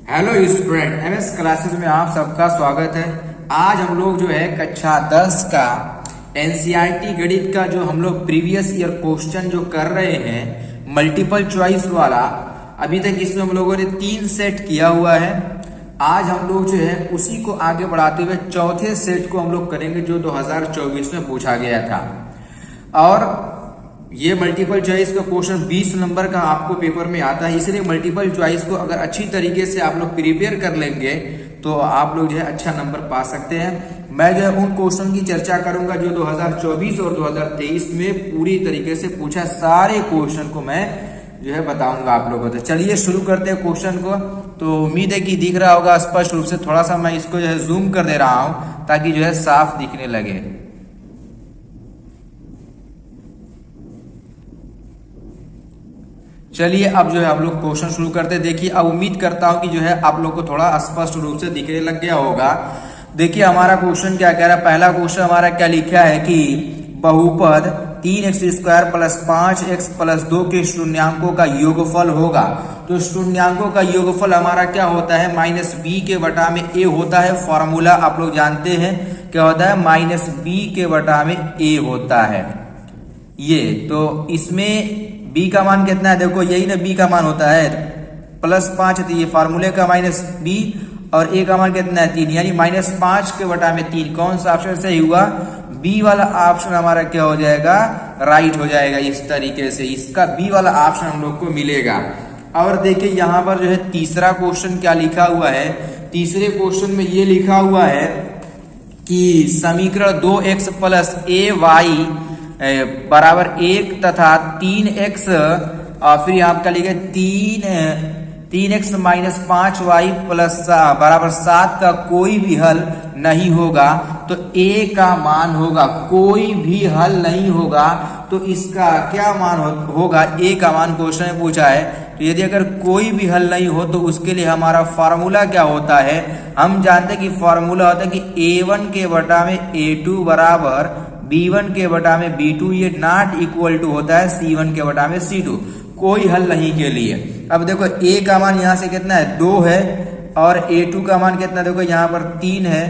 Hello student, MS classes में आप सबका स्वागत है। आज हम लोग जो है कक्षा 10 का एनसीईआरटी गणित का जो हम लोग प्रीवियस ईयर क्वेश्चन जो कर रहे हैं मल्टीपल चॉइस वाला, अभी तक इसमें हम लोगों ने 3 सेट किया हुआ है। आज हम लोग जो है उसी को आगे बढ़ाते हुए चौथे सेट को हम लोग करेंगे जो 2024 में पूछा गया था। और ये मल्टीपल चॉइस का क्वेश्चन 20 नंबर का आपको पेपर में आता है, इसलिए मल्टीपल चॉइस को अगर अच्छी तरीके से आप लोग प्रिपेयर कर लेंगे तो आप लोग जो है अच्छा नंबर पा सकते हैं। मैं जो है उन क्वेश्चन की चर्चा करूंगा जो 2024 और 2023 में पूरी तरीके से पूछा, सारे क्वेश्चन को मैं जो है बताऊंगा आप लोगों को। तो चलिए शुरू करते हैं क्वेश्चन को। तो उम्मीद है कि दिख रहा होगा स्पष्ट रूप से। थोड़ा सा मैं इसको जो है जूम कर दे रहा हूं ताकि जो है साफ दिखने लगे। चलिए अब जो है आप लोग क्वेश्चन शुरू करते हैं। देखिए अब उम्मीद करता हूं कि जो है आप लोग को थोड़ा स्पष्ट रूप से दिखने लग गया होगा। देखिए हमारा क्वेश्चन क्या कह रहा है। पहला क्वेश्चन हमारा क्या लिखा है कि बहुपद 3x² + 5x + 2 के शून्यांकों का योगफल होगा। तो शून्यांकों का योगफल हमारा क्या होता है, -b के बटा में a होता है। फॉर्मूला आप लोग जानते हैं क्या होता है, -b के बटा में a होता है। ये तो इसमें b का मान कितना है, देखो यही ना b का मान होता है +5, तो ये फार्मूले का -b और a का मान कितना है 3, यानी -5 के बटा में 3। कौन सा ऑप्शन सही हुआ, b वाला ऑप्शन हमारा क्या हो जाएगा, राइट हो जाएगा। इस तरीके से इसका b वाला ऑप्शन हम लोग को मिलेगा। और देखिए यहाँ पर जो है तीसरा क्वेश्चन क्या लिखा हुआ है। तीसरे क्वेश्चन में ये लिखा हुआ है कि समीकरण 2x + ay बराबर 1 तथा 3x और फिर यहाँ आपका लिखे 3x - 5y बराबर 7 का कोई भी हल नहीं होगा। तो a का मान होगा, कोई भी हल नहीं होगा तो इसका क्या मान होगा, a का मान क्वेश्चन में पूछा है। तो यदि अगर कोई भी हल नहीं हो तो उसके लिए हमारा फॉर्मूला क्या होता है, हम जानते हैं कि फॉर्मूला होता है कि a1 के बटा में a2 बराबर b1 के बटा में b2, ये नॉट इक्वल टू होता है c1 के बटा में c2, कोई हल नहीं के लिए। अब देखो a का मान यहाँ से कितना है 2 है और a2 का मान कितना, देखो यहाँ पर 3 है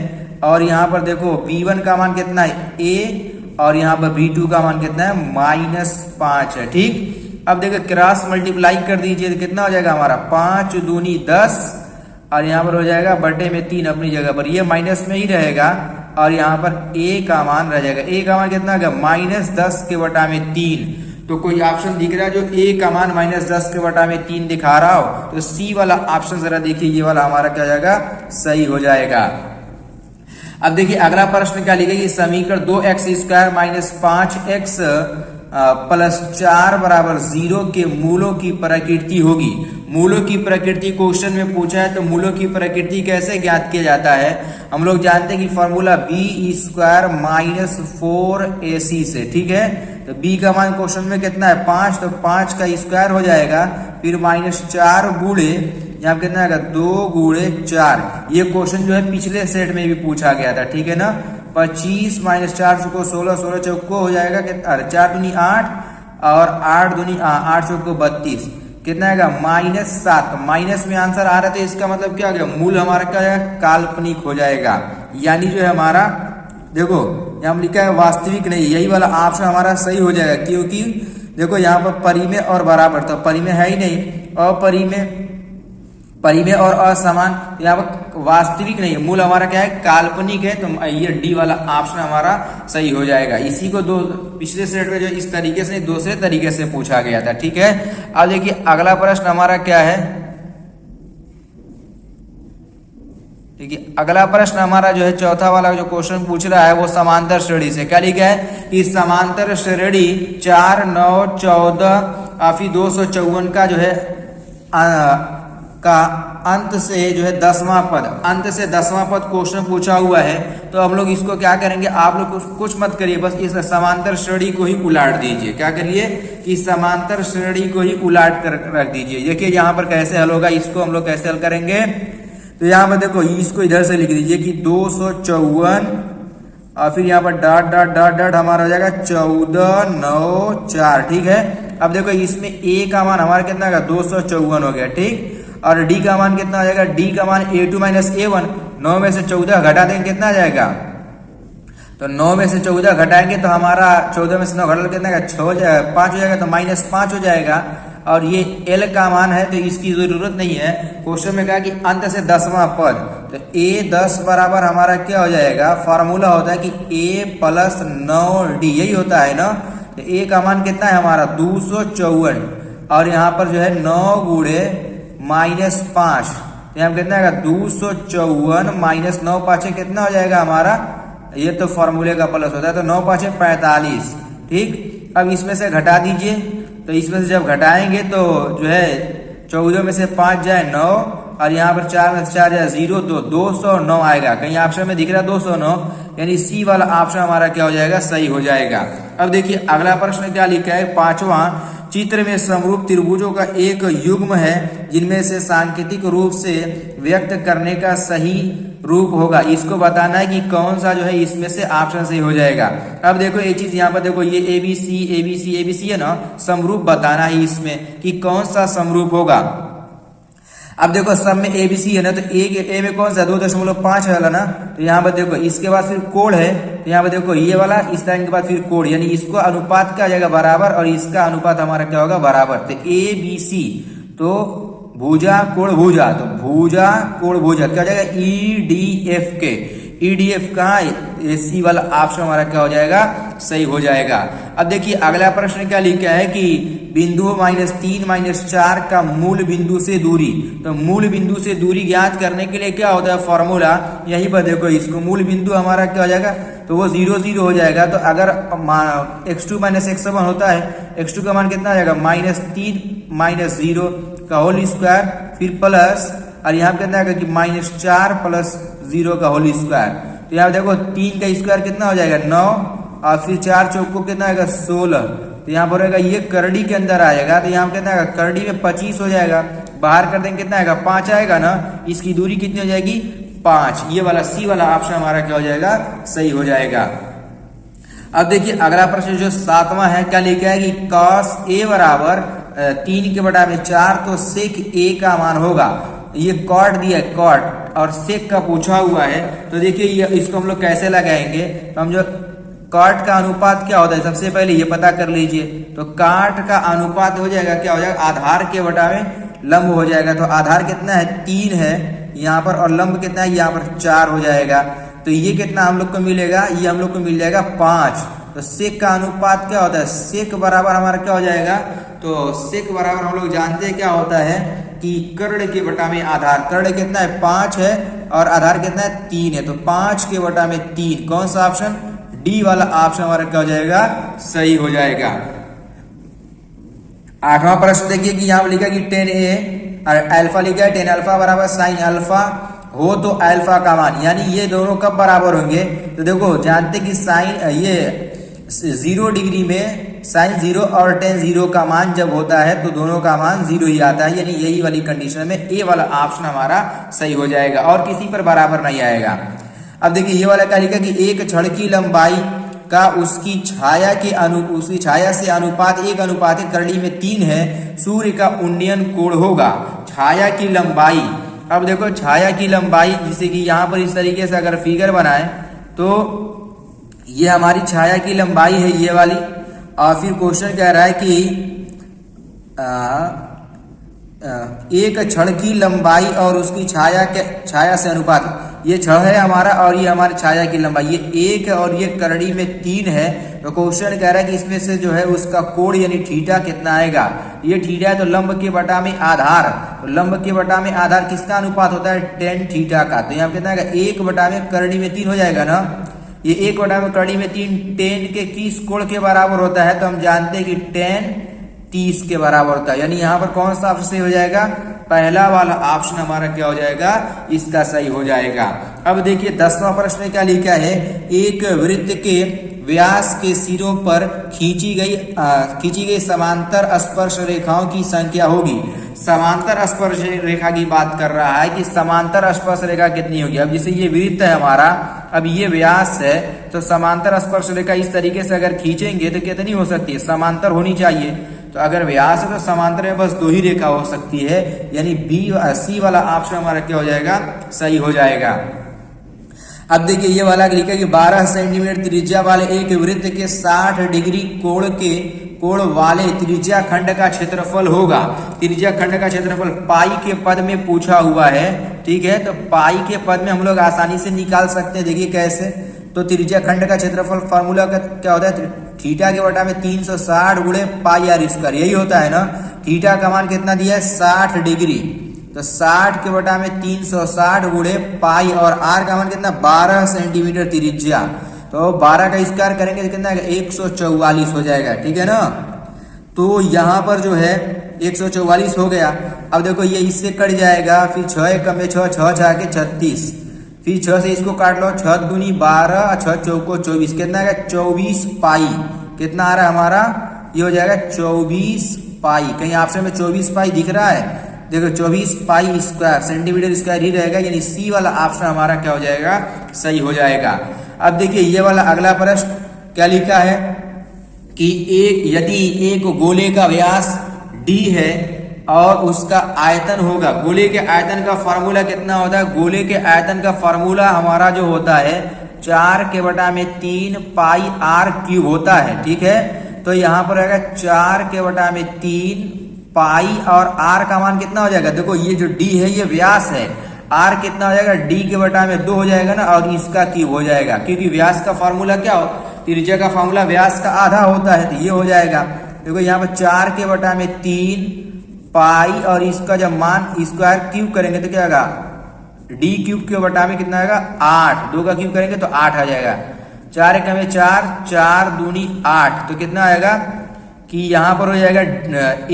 और यहाँ पर देखो b1 का मान कितना है a और यहाँ पर b2 का मान कितना है -5 है। ठीक, अब देखो क्रॉस मल्टीप्लाई कर दीजिए तो कितना हो जाएगा हमारा 5 दूनी 10 और यहाँ पर हो जाएगा बटे में 3 अपनी जगह पर, ये माइनस में ही रहेगा और यहाँ पर a का मान रह जाएगा। a का मान कितना होगा -10 के बटा में 3। तो कोई ऑप्शन दिख रहा है जो a का मान -10 के बटा में 3 दिखा रहा हो तो c वाला ऑप्शन जरा देखिए, ये वाला हमारा क्या हो जाएगा, सही हो जाएगा। अब देखिए अगला प्रश्न क्या लिखेगा कि समीकरण 2x² - 5x + 4 बराबर 0 के मूलों की प्रकृति होगी। मूलों की प्रकृति क्वेश्चन में पूछा है, तो मूलों की प्रकृति कैसे ज्ञात किया जाता है, हम लोग जानते हैं कि फॉर्मूला b² - 4ac से। ठीक है, तो b का मान क्वेश्चन में कितना है 5, तो 5 का स्क्वायर हो जाएगा, फिर -4 गुणे यहाँ कितना आएगा 2 गुणे 4। ये क्वेश्चन जो है पिछले सेट में भी पूछा गया था। ठीक है ना, 25 - 4 चौको 16, 16 चौको हो जाएगा कितना, 4 दूनी 8 और 8 दूनी 8 चौको 32, कितना आएगा -7। माइनस में आंसर आ रहा था, इसका मतलब क्या हो गया, मूल हमारा क्या है, काल्पनिक हो जाएगा। यानी जो है हमारा देखो यहाँ लिखा है वास्तविक नहीं, यही वाला ऑप्शन हमारा सही हो जाएगा। क्योंकि देखो यहाँ पर परिमेय और बराबर, तो परिमेय है ही नहीं, अपरिमेय, परिमेय और असमान, यहाँ पर वास्तविक नहीं है, मूल हमारा क्या है, काल्पनिक है। तो ये डी वाला ऑप्शन हमारा सही हो जाएगा। इसी को पिछले सेट में जो इस तरीके से दूसरे तरीके से पूछा गया था। ठीक है, अब देखिए अगला प्रश्न हमारा क्या है। देखिए अगला प्रश्न हमारा जो है चौथा वाला जो क्वेश्चन पूछ रहा है वो समांतर श्रेणी से। क्या लिखा है कि समांतर श्रेणी 4, 9, 14 और फिर 254 का जो है का अंत से जो है 10वां पद, अंत से 10वां पद क्वेश्चन पूछा हुआ है। तो हम लोग इसको क्या करेंगे, आप लोग कुछ मत करिए, बस इस समांतर श्रेणी को ही उलाट दीजिए। क्या करिए कि समांतर श्रेणी को ही उलाट कर रख दीजिए। देखिए यहाँ पर कैसे हल होगा, इसको हम लोग कैसे हल करेंगे। तो यहाँ पर देखो इसको इधर से लिख दीजिए कि 254 और फिर यहाँ पर डॉट डॉट डॉट डॉट हमारा हो जाएगा 14, 9, 4। ठीक है, अब देखो इसमें a का मान हमारा कितना होगा 254 हो गया। ठीक, और डी का मान कितना हो जाएगा, डी का मान a2 माइनस a1, 9 में से 14 घटा देंगे कितना आ जाएगा, तो 9 में से 14 घटाएंगे तो हमारा 14 में से 9 घटा कितना 5 हो जाएगा, तो -5 हो जाएगा। और ये L का मान है तो इसकी जरूरत नहीं है। क्वेश्चन में कहा कि अंत से 10वां पद, तो A10 बराबर हमारा क्या हो जाएगा, फार्मूला होता है कि A प्लस 9D, यही होता है ना। तो A का मान कितना है हमारा 254, और यहाँ पर जो है 9 गुणे -5, तो यहाँ कितना आएगा 254 माइनस 9 पाँचे कितना हो जाएगा हमारा, ये तो फॉर्मूले का प्लस होता है, तो 9 पाँचे 45। ठीक, अब इसमें से घटा दीजिए, तो इसमें से जब घटाएंगे तो जो है 14 में से 5 जाए 9, और यहाँ पर 4 में से 4 जाए 0, तो 209 आएगा। कहीं ऑप्शन में दिख रहा है 209, यानी सी वाला ऑप्शन हमारा क्या हो जाएगा, सही हो जाएगा। अब देखिए अगला प्रश्न क्या लिखा है, 5वां, चित्र में समरूप त्रिभुजों का एक युग्म है जिनमें से सांकेतिक रूप से व्यक्त करने का सही रूप होगा, इसको बताना है कि कौन सा जो है इसमें से ऑप्शन सही हो जाएगा। अब देखो एक चीज यहाँ पर देखो, ये ABC है ना, समरूप बताना है इसमें कि कौन सा समरूप होगा। अब देखो सब में ABC है ना, तो ए में कौन सा 2.5 है ना, तो यहाँ पर देखो इसके बाद फिर कोण है, तो यहाँ पर देखो ये वाला, इस लाइन के बाद फिर कोण, यानी इसको अनुपात क्या आ जाएगा बराबर, और इसका अनुपात हमारा क्या होगा बराबर। तो ABC, तो भुजा कोण भुजा, तो भुजा कोण भुजा क्या हो जाएगा EDF के, EDF का सी वाला ऑप्शन हमारा क्या हो जाएगा, सही हो जाएगा। अब देखिए अगला प्रश्न क्या लिखा है कि बिंदु -3 -4 का मूल बिंदु से दूरी, तो मूल बिंदु से दूरी ज्ञात करने के लिए क्या होता है फॉर्मूला, यही पर देखो इसको, मूल बिंदु हमारा क्या हो जाएगा, तो वो 0 0 हो जाएगा। तो अगर x2 - x1 होता है, x2 का मान कितना आ जाएगा -3 - 0 का होल स्क्वायर, फिर प्लस, और यहाँ कितना आएगा कि -4 + 0 का होल स्क्वायर। तो यहाँ देखो 3 का स्क्वायर कितना हो जाएगा 9, और फिर 4 चौको कितना आएगा 16, तो यहाँ पर रहेगा ये करड़ी के अंदर आएगा, तो यहाँ कितना आएगा करड़ी में 25 हो जाएगा, बाहर कर देंगे कितना आएगा 5 आएगा ना, इसकी दूरी कितनी हो जाएगी 5। ये वाला सी वाला ऑप्शन हमारा क्या हो जाएगा, सही हो जाएगा। अब देखिए अगला प्रश्न जो 7वां है, क्या लिखा है कि cos A बराबर 3 के बटा में 4, तो sec A का मान होगा, ये कॉट दिया है कॉट, और सेक का पूछा हुआ है। तो देखिए ये इसको हम लोग कैसे लगाएंगे, तो हम जो कॉट का अनुपात क्या होता है सबसे पहले ये पता कर लीजिए। तो काट का अनुपात हो जाएगा क्या हो जाएगा, आधार के बटा में लंब हो जाएगा। तो आधार कितना है 3 है यहाँ पर, और लंब कितना है यहाँ पर 4 हो जाएगा। तो ये कितना हम लोग को मिलेगा, ये हम लोग को मिल जाएगा 5। तो सेक का अनुपात क्या होता है, सेक बराबर हमारा क्या हो जाएगा, तो सेक बराबर हम लोग जानते हैं क्या होता है कि कर्ण के बटा में आधार, कर्ण कितना है 5 है और आधार कितना है 3 है, तो 5 के बटा में 3, कौन सा ऑप्शन, डी वाला ऑप्शन हमारा क्या हो जाएगा, सही हो जाएगा। 8वां प्रश्न देखिए कि यहाँ लिखा कि 10a और अल्फा लिखा है, 10 अल्फा बराबर साइन अल्फा हो तो अल्फा का मान, यानी ये दोनों कब बराबर होंगे, तो देखो जानते कि साइन ये 0 डिग्री में साइन 0 और टेन 0 का मान जब होता है तो दोनों का मान 0 ही आता है, यानी यही वाली कंडीशन में ए वाला ऑप्शन हमारा सही हो जाएगा और किसी पर बराबर नहीं आएगा। अब देखिए ये वाला क्या लिखा कि एक छड़ की लंबाई का उसकी छाया से अनुपात 1 करड़ी में 3 है, सूर्य का उन्नयन कोण होगा। छाया की लंबाई, अब देखो छाया की लंबाई, जिसे कि यहाँ पर इस तरीके से अगर फिगर बनाए तो ये हमारी छाया की लंबाई है ये वाली, और फिर क्वेश्चन कह रहा है कि एक छड़ की लंबाई और उसकी छाया से अनुपात, ये छड़ है हमारा और ये हमारी छाया की लंबाई, ये 1 और ये करड़ी में 3 है। तो क्वेश्चन कह रहा है कि इसमें से जो है उसका कोण यानी थीटा कितना आएगा, ये थीटा है तो लंब के बटा में आधार, तो लंब के बटा में आधार किसका अनुपात होता है, टेन थीटा का। तो यहाँ कितना आएगा 1 बटा में करड़ी में 3 हो जाएगा ना, ये 1 बटा में करड़ी में 3 टेन के किस कोण के बराबर होता है, तो हम जानते हैं कि टेन 30 के बराबर होता है, यानी यहाँ पर कौन सा ऑप्शन सही हो जाएगा, पहला वाला ऑप्शन हमारा क्या हो जाएगा, इसका सही हो जाएगा। अब देखिए 10वां प्रश्न क्या लिखा है, एक वृत्त के व्यास के सिरों पर खींची गई समांतर स्पर्श रेखाओं की संख्या होगी। समांतर स्पर्श रेखा की बात कर रहा है कि समांतर स्पर्श रेखा कितनी होगी। अब जैसे ये वृत्त है हमारा, अब ये व्यास है, तो समांतर स्पर्श रेखा इस तरीके से अगर खींचेंगे तो कितनी हो सकती है, समांतर होनी चाहिए। तो अगर व्यास है तो समांतर में बस 2 ही रेखा हो सकती है, यानी सी वाला ऑप्शन हमारा क्या हो जाएगा, सही हो जाएगा। अब देखिए ये वाला लिखा है कि 12 सेंटीमीटर त्रिज्या वाले एक वृत्त के 60 डिग्री कोण वाले त्रिज्या खंड का क्षेत्रफल होगा। त्रिज्या खंड का क्षेत्रफल पाई के पद में पूछा हुआ है, ठीक है। तो पाई के पद में हम लोग आसानी से निकाल सकते हैं। देखिए कैसे, तो त्रिज्या खंड का क्षेत्रफल फॉर्मूला का क्या होता है, थीटा के बटा में 360 गुणे पाई आर स्क्वायर, यही होता है ना। थीटा का मान कितना दिया है, 60 डिग्री, तो 60 के बटा में 360 गुणे पाई, और आर का मान कितना, 12 सेंटीमीटर त्रिज्या, तो 12 का स्क्वायर करेंगे तो कितना 144 हो जाएगा, ठीक है ना। तो यहाँ पर जो है 144 हो गया। अब देखो ये इससे कट जाएगा, फिर 6 एकम में 6, 6 6 के 36, फिर 6 से इसको काट लो, 6 दूनी 12, 6 चौको 24, कितना आएगा 24 पाई, कितना आ रहा है हमारा, ये हो जाएगा 24 पाई। कहीं ऑप्शन में 24 पाई दिख रहा है, देखो 24 पाई स्क्वायर सेंटीमीटर स्क्वायर ही रहेगा, यानी सी वाला ऑप्शन हमारा क्या हो जाएगा, सही हो जाएगा। अब देखिए ये वाला अगला प्रश्न क्या लिखा है कि यदि एक गोले का व्यास d है और उसका आयतन होगा, गोले के आयतन का फॉर्मूला कितना होता है, गोले के आयतन का फॉर्मूला हमारा जो होता है 4 के बटा में 3 पाई आर क्यूब होता है, ठीक है। तो यहाँ पर रहेगा 4 के बटा में 3 पाई, और आर का मान कितना हो जाएगा, देखो ये जो d है ये व्यास है, आर कितना हो जाएगा, d के बटा में 2 हो जाएगा ना, और इसका क्यूब हो जाएगा, क्योंकि व्यास का फॉर्मूला क्या हो, त्रिज्या का फॉर्मूला व्यास का आधा होता है, तो ये हो जाएगा। देखो यहाँ पर 4 के बटा में 3 पाई, और इसका जब मान स्क्वायर क्यूब करेंगे तो क्या आएगा, d क्यूब के बटा में कितना आएगा 8, 2 का क्यूब करेंगे तो 8 आ जाएगा, 4 एकम में 4, 4 दूनी 8, तो कितना आएगा कि यहाँ पर हो जाएगा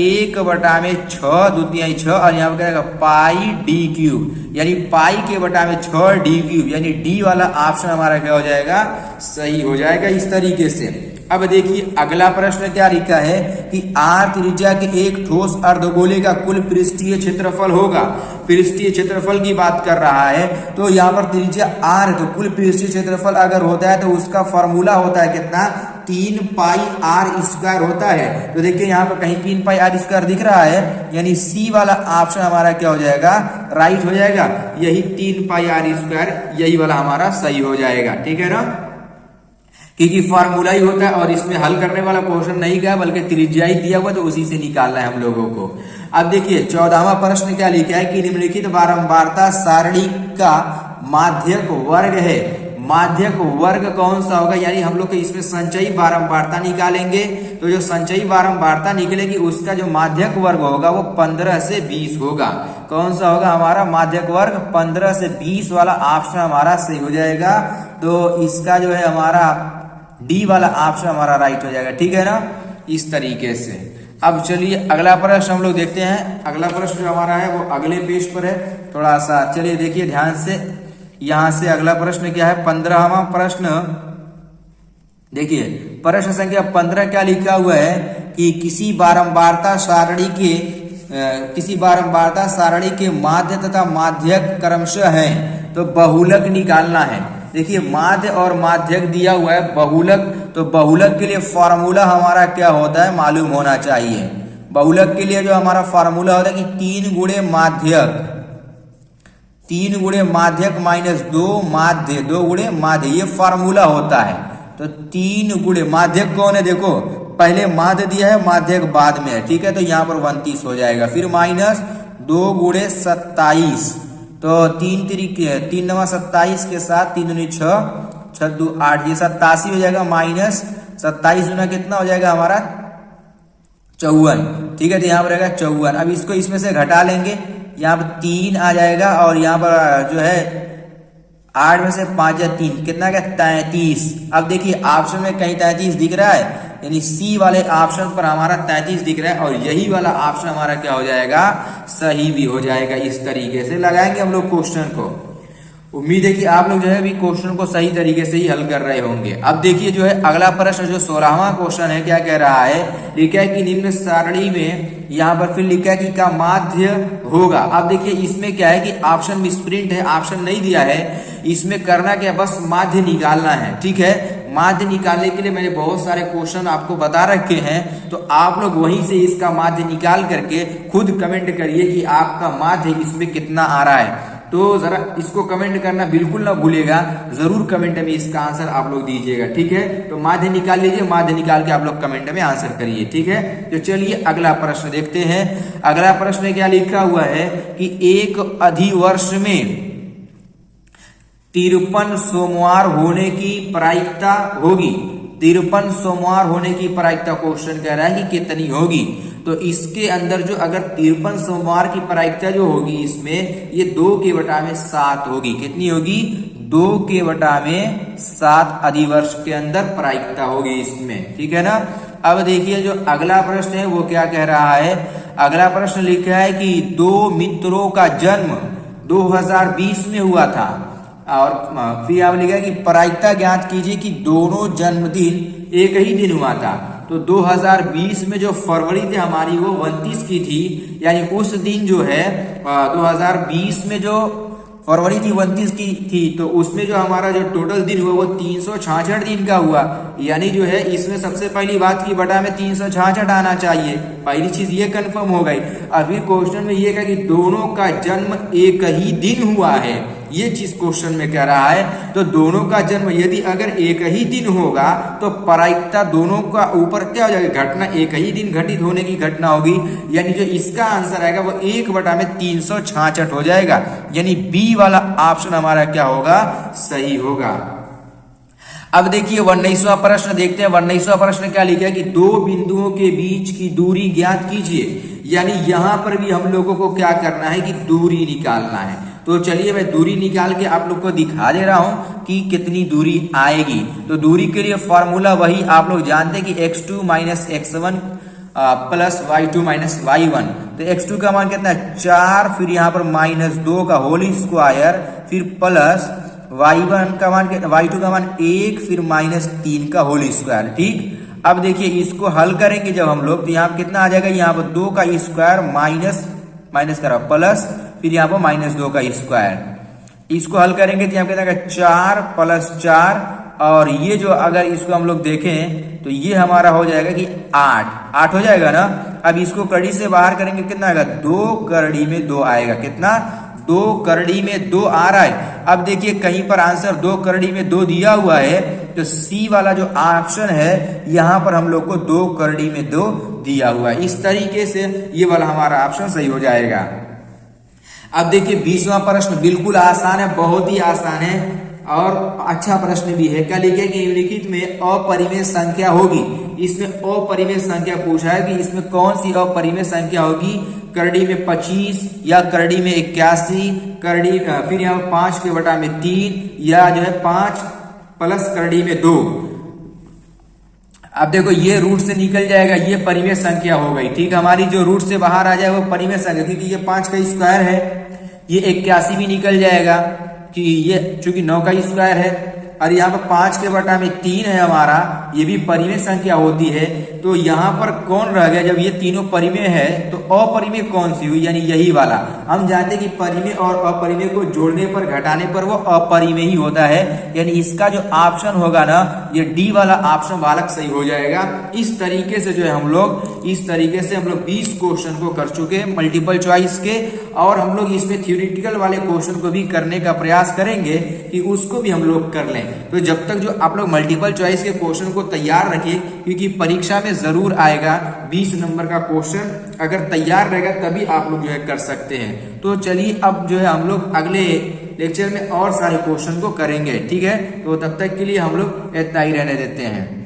1 बटा में 6, दूतियाई 6, और यहाँ पर क्या आएगा पाई d क्यूब, यानी पाई के बटा में 6 d क्यूब, यानी d वाला ऑप्शन हमारा क्या हो जाएगा, सही हो जाएगा इस तरीके से। अब देखिए अगला प्रश्न क्या लिखा है कि आर त्रिज्या के एक ठोस अर्धगोले का कुल पृष्ठीय क्षेत्रफल होगा। पृष्ठीय क्षेत्रफल की बात कर रहा है, तो यहाँ पर त्रिज्या आर है, तो कुल पृष्ठीय क्षेत्रफल अगर होता है तो उसका फॉर्मूला होता है कितना, 3 पाई आर स्क्वायर होता है। तो देखिए यहाँ पर कहीं 3 पाई आर स्क्वायर दिख रहा है, यानी सी वाला ऑप्शन हमारा क्या हो जाएगा, राइट हो जाएगा। यही 3 पाई आर स्क्वायर, यही वाला हमारा सही हो जाएगा, ठीक है ना, क्योंकि फॉर्मूला ही होता है, और इसमें हल करने वाला क्वेश्चन नहीं गया बल्कि त्रिज्या ही दिया हुआ, तो उसी से निकालना है हम लोगों को। अब देखिए 14वां प्रश्न क्या लिखा है कि निम्नलिखित बारंबारता सारणी का माध्यक वर्ग है। माध्यक वर्ग कौन सा होगा, यानी हम लोग को इसमें संचयी बारंबारता निकालेंगे, तो जो संचयी बारंबारता निकलेगी उसका जो माध्यक वर्ग होगा वो 15 से 20 होगा। कौन सा होगा हमारा माध्यक वर्ग, 15 से 20 वाला ऑप्शन हमारा सही हो जाएगा। तो इसका जो है हमारा डी वाला ऑप्शन हमारा राइट हो जाएगा, ठीक है ना, इस तरीके से। अब चलिए अगला प्रश्न हम लोग देखते हैं। अगला प्रश्न जो हमारा है वो अगले पेज पर है, थोड़ा सा चलिए देखिए ध्यान से। यहां से अगला प्रश्न क्या है, 15वां प्रश्न देखिए, प्रश्न संख्या 15 क्या लिखा हुआ है कि किसी बारंबारता सारणी के माध्य तथा माध्यक क्रमशः है, तो बहुलक निकालना है। देखिए माध्य और माध्यक दिया हुआ है, बहुलक, तो बहुलक के लिए फॉर्मूला हमारा क्या होता है मालूम होना चाहिए। बहुलक के लिए जो हमारा फॉर्मूला होता है कि 3 गुणे माध्यक, 3 गुणे माध्यक माइनस 2 माध्य, 2 गुणे माध्य, ये फॉर्मूला होता है। तो 3 गुणे माध्यक कौन है, देखो पहले माध्य दिया है, माध्यक बाद में है, ठीक है, तो यहाँ पर 29 हो जाएगा, फिर माइनस 2 गुणे 27, तो 3 तरीके 3 9 27 के साथ 3 दूनी 6, 6 2 8, ये 87 हो जाएगा, माइनस 27 गुना कितना हो जाएगा हमारा 54, ठीक है, तो यहाँ पर रहेगा 54। अब इसको इसमें से घटा लेंगे, यहाँ पर 3 आ जाएगा, और यहाँ पर जो है 8 में से 5 या 3 कितना क्या 33। अब देखिए ऑप्शन में कहीं 33 दिख रहा है, यानी सी वाले ऑप्शन पर हमारा 33 दिख रहा है, और यही वाला ऑप्शन हमारा क्या हो जाएगा, सही भी हो जाएगा। इस तरीके से लगाएंगे हम लोग क्वेश्चन को। उम्मीद है कि आप लोग जो है अभी क्वेश्चन को सही तरीके से ही हल कर रहे होंगे। अब देखिए जो है अगला प्रश्न जो 16वां क्वेश्चन है, क्या कह रहा है, लिखा है कि निम्न सारणी में, यहाँ पर फिर लिखा है कि का माध्य होगा। अब देखिए इसमें क्या है कि ऑप्शन मिसप्रिंट है, ऑप्शन नहीं दिया है, इसमें करना क्या, बस माध्य निकालना है, ठीक है। माध्य निकालने के लिए मैंने बहुत सारे क्वेश्चन आपको बता रखे हैं, तो आप लोग वहीं से इसका माध्य निकाल करके खुद कमेंट करिए कि आपका माध्य इसमें कितना आ रहा है। तो जरा इसको कमेंट करना बिल्कुल ना भूलिएगा, जरूर कमेंट में इसका आंसर आप लोग दीजिएगा, ठीक है। तो माध्य निकाल लीजिए, माध्य निकाल के आप लोग कमेंट में आंसर करिए, ठीक है। तो चलिए अगला प्रश्न देखते हैं। अगला प्रश्न क्या लिखा हुआ है कि एक अधिवर्ष में 53 सोमवार होने की प्रायिकता होगी। 53 सोमवार होने की प्रायिकता क्वेश्चन कह रहा है कि कितनी होगी। तो इसके अंदर जो अगर 53 सोमवार की प्रायिकता जो होगी, इसमें ये 2 के बटा में 7 होगी। कितनी होगी? 2 के बटा में 7 अधिवर्ष के अंदर प्रायिकता होगी इसमें, ठीक है ना। अब देखिए जो अगला प्रश्न है वो क्या कह रहा है। अगला प्रश्न लिखा है कि 2 मित्रों का जन्म 2020 में हुआ था, और फिर आप लिखा है कि प्रायिकता ज्ञात कीजिए कि दोनों जन्मदिन एक ही दिन हुआ था। तो 2020 में जो फरवरी थी हमारी वो 29 की थी, यानी उस दिन जो है 2020 में जो फरवरी थी 29 की थी, तो उसमें जो हमारा जो टोटल दिन हुआ वो 366 दिन का हुआ। यानी जो है इसमें सबसे पहली बात की बटा में 366 आना चाहिए, पहली चीज ये कंफर्म हो गई। और फिर क्वेश्चन में ये कहा कि दोनों का जन्म एक ही दिन हुआ है, ये चीज क्वेश्चन में कह रहा है। तो दोनों का जन्म यदि अगर एक ही दिन होगा तो प्रायिकता दोनों का ऊपर क्या हो जाएगा, घटना एक ही दिन घटित होने की घटना होगी, यानी जो इसका आंसर आएगा वो 1 बटा में 366 हो जाएगा। यानी बी वाला ऑप्शन हमारा क्या होगा, सही होगा। अब देखिए 19वां प्रश्न देखते हैं। 19वां प्रश्न क्या लिखा है कि 2 बिंदुओं के बीच की दूरी ज्ञात कीजिए। यानी यहां पर भी हम लोगों को क्या करना है कि दूरी निकालना है। तो चलिए मैं दूरी निकाल के आप लोग को दिखा दे रहा हूं कि कितनी दूरी आएगी। तो दूरी के लिए फॉर्मूला वही आप लोग जानते हैं कि x2 minus x1 plus y2 minus y1। तो x2 का मान कितना है 4, फिर यहाँ पर -2 का होल स्क्वायर, फिर प्लस y1 का मान y2 का मान 1, फिर -3 का होल स्क्वायर, ठीक। अब देखिए इसको हल करेंगे जब हम लोग, तो यहाँ कितना आ जाएगा, यहाँ पर 2 का स्क्वायर माइनस करा प्लस, फिर यहाँ पर -2 का स्क्वायर। इसको हल करेंगे तो यहाँ कितना 4 प्लस 4, और ये जो अगर इसको हम लोग देखें तो ये हमारा हो जाएगा कि 8 हो जाएगा ना। अब इसको कड़ी से बाहर करेंगे कितना आएगा, 2 करड़ी में 2 आएगा। कितना, 2 करड़ी में 2 आ रहा है। अब देखिए कहीं पर आंसर 2 करड़ी में 2 दिया हुआ है, तो सी वाला जो ऑप्शन है यहां पर हम लोग को 2 करड़ी में 2 दिया हुआ है। इस तरीके से ये वाला हमारा ऑप्शन सही हो जाएगा। अब देखिए 20वां प्रश्न बिल्कुल आसान है, बहुत ही आसान है और अच्छा प्रश्न भी है। क्या लिखे कि निम्नलिखित में अपरिमेय संख्या होगी। इसमें अपरिमेय संख्या पूछा है कि इसमें कौन सी अपरिमेय संख्या होगी, करड़ी में 25 या करड़ी में 81, करड़ी फिर यहाँ 5 के बटा में 3, या जो है 5 प्लस करड़ी में 2। अब देखो ये रूट से निकल जाएगा, ये परिमेय संख्या हो गई, ठीक। हमारी जो रूट से बाहर आ जाए वो परिमेय संख्या, क्योंकि ये 5 का स्क्वायर है, ये 81 भी निकल जाएगा कि ये चूंकि 9 का स्क्वायर है, और यहाँ पर 5 के बटा में 3 है हमारा, ये भी परिमेय संख्या होती है। तो यहाँ पर कौन रह गया, जब ये तीनों परिमेय है तो अपरिमेय कौन सी हुई, यानी यही वाला। हम जानते हैं कि परिमेय और अपरिमेय को जोड़ने पर घटाने पर वो अपरिमेय ही होता है, यानी इसका जो ऑप्शन होगा ना, ये डी वाला ऑप्शन बालक सही हो जाएगा। इस तरीके से जो है हम लोग 20 क्वेश्चन को कर चुके हैं मल्टीपल चॉइस के, और हम लोग इसमें थ्योरेटिकल वाले क्वेश्चन को भी करने का प्रयास करेंगे कि उसको भी हम लोग कर लें। तो जब तक जो आप लोग मल्टीपल चॉइस के क्वेश्चन को तैयार रखिए, क्योंकि परीक्षा में जरूर आएगा 20 नंबर का क्वेश्चन, अगर तैयार रहेगा तभी आप लोग जो है कर सकते हैं। तो चलिए अब जो है हम लोग अगले लेक्चर में और सारे क्वेश्चन को करेंगे, ठीक है। तो तब तक के लिए हम लोग इतना ही रहने देते हैं।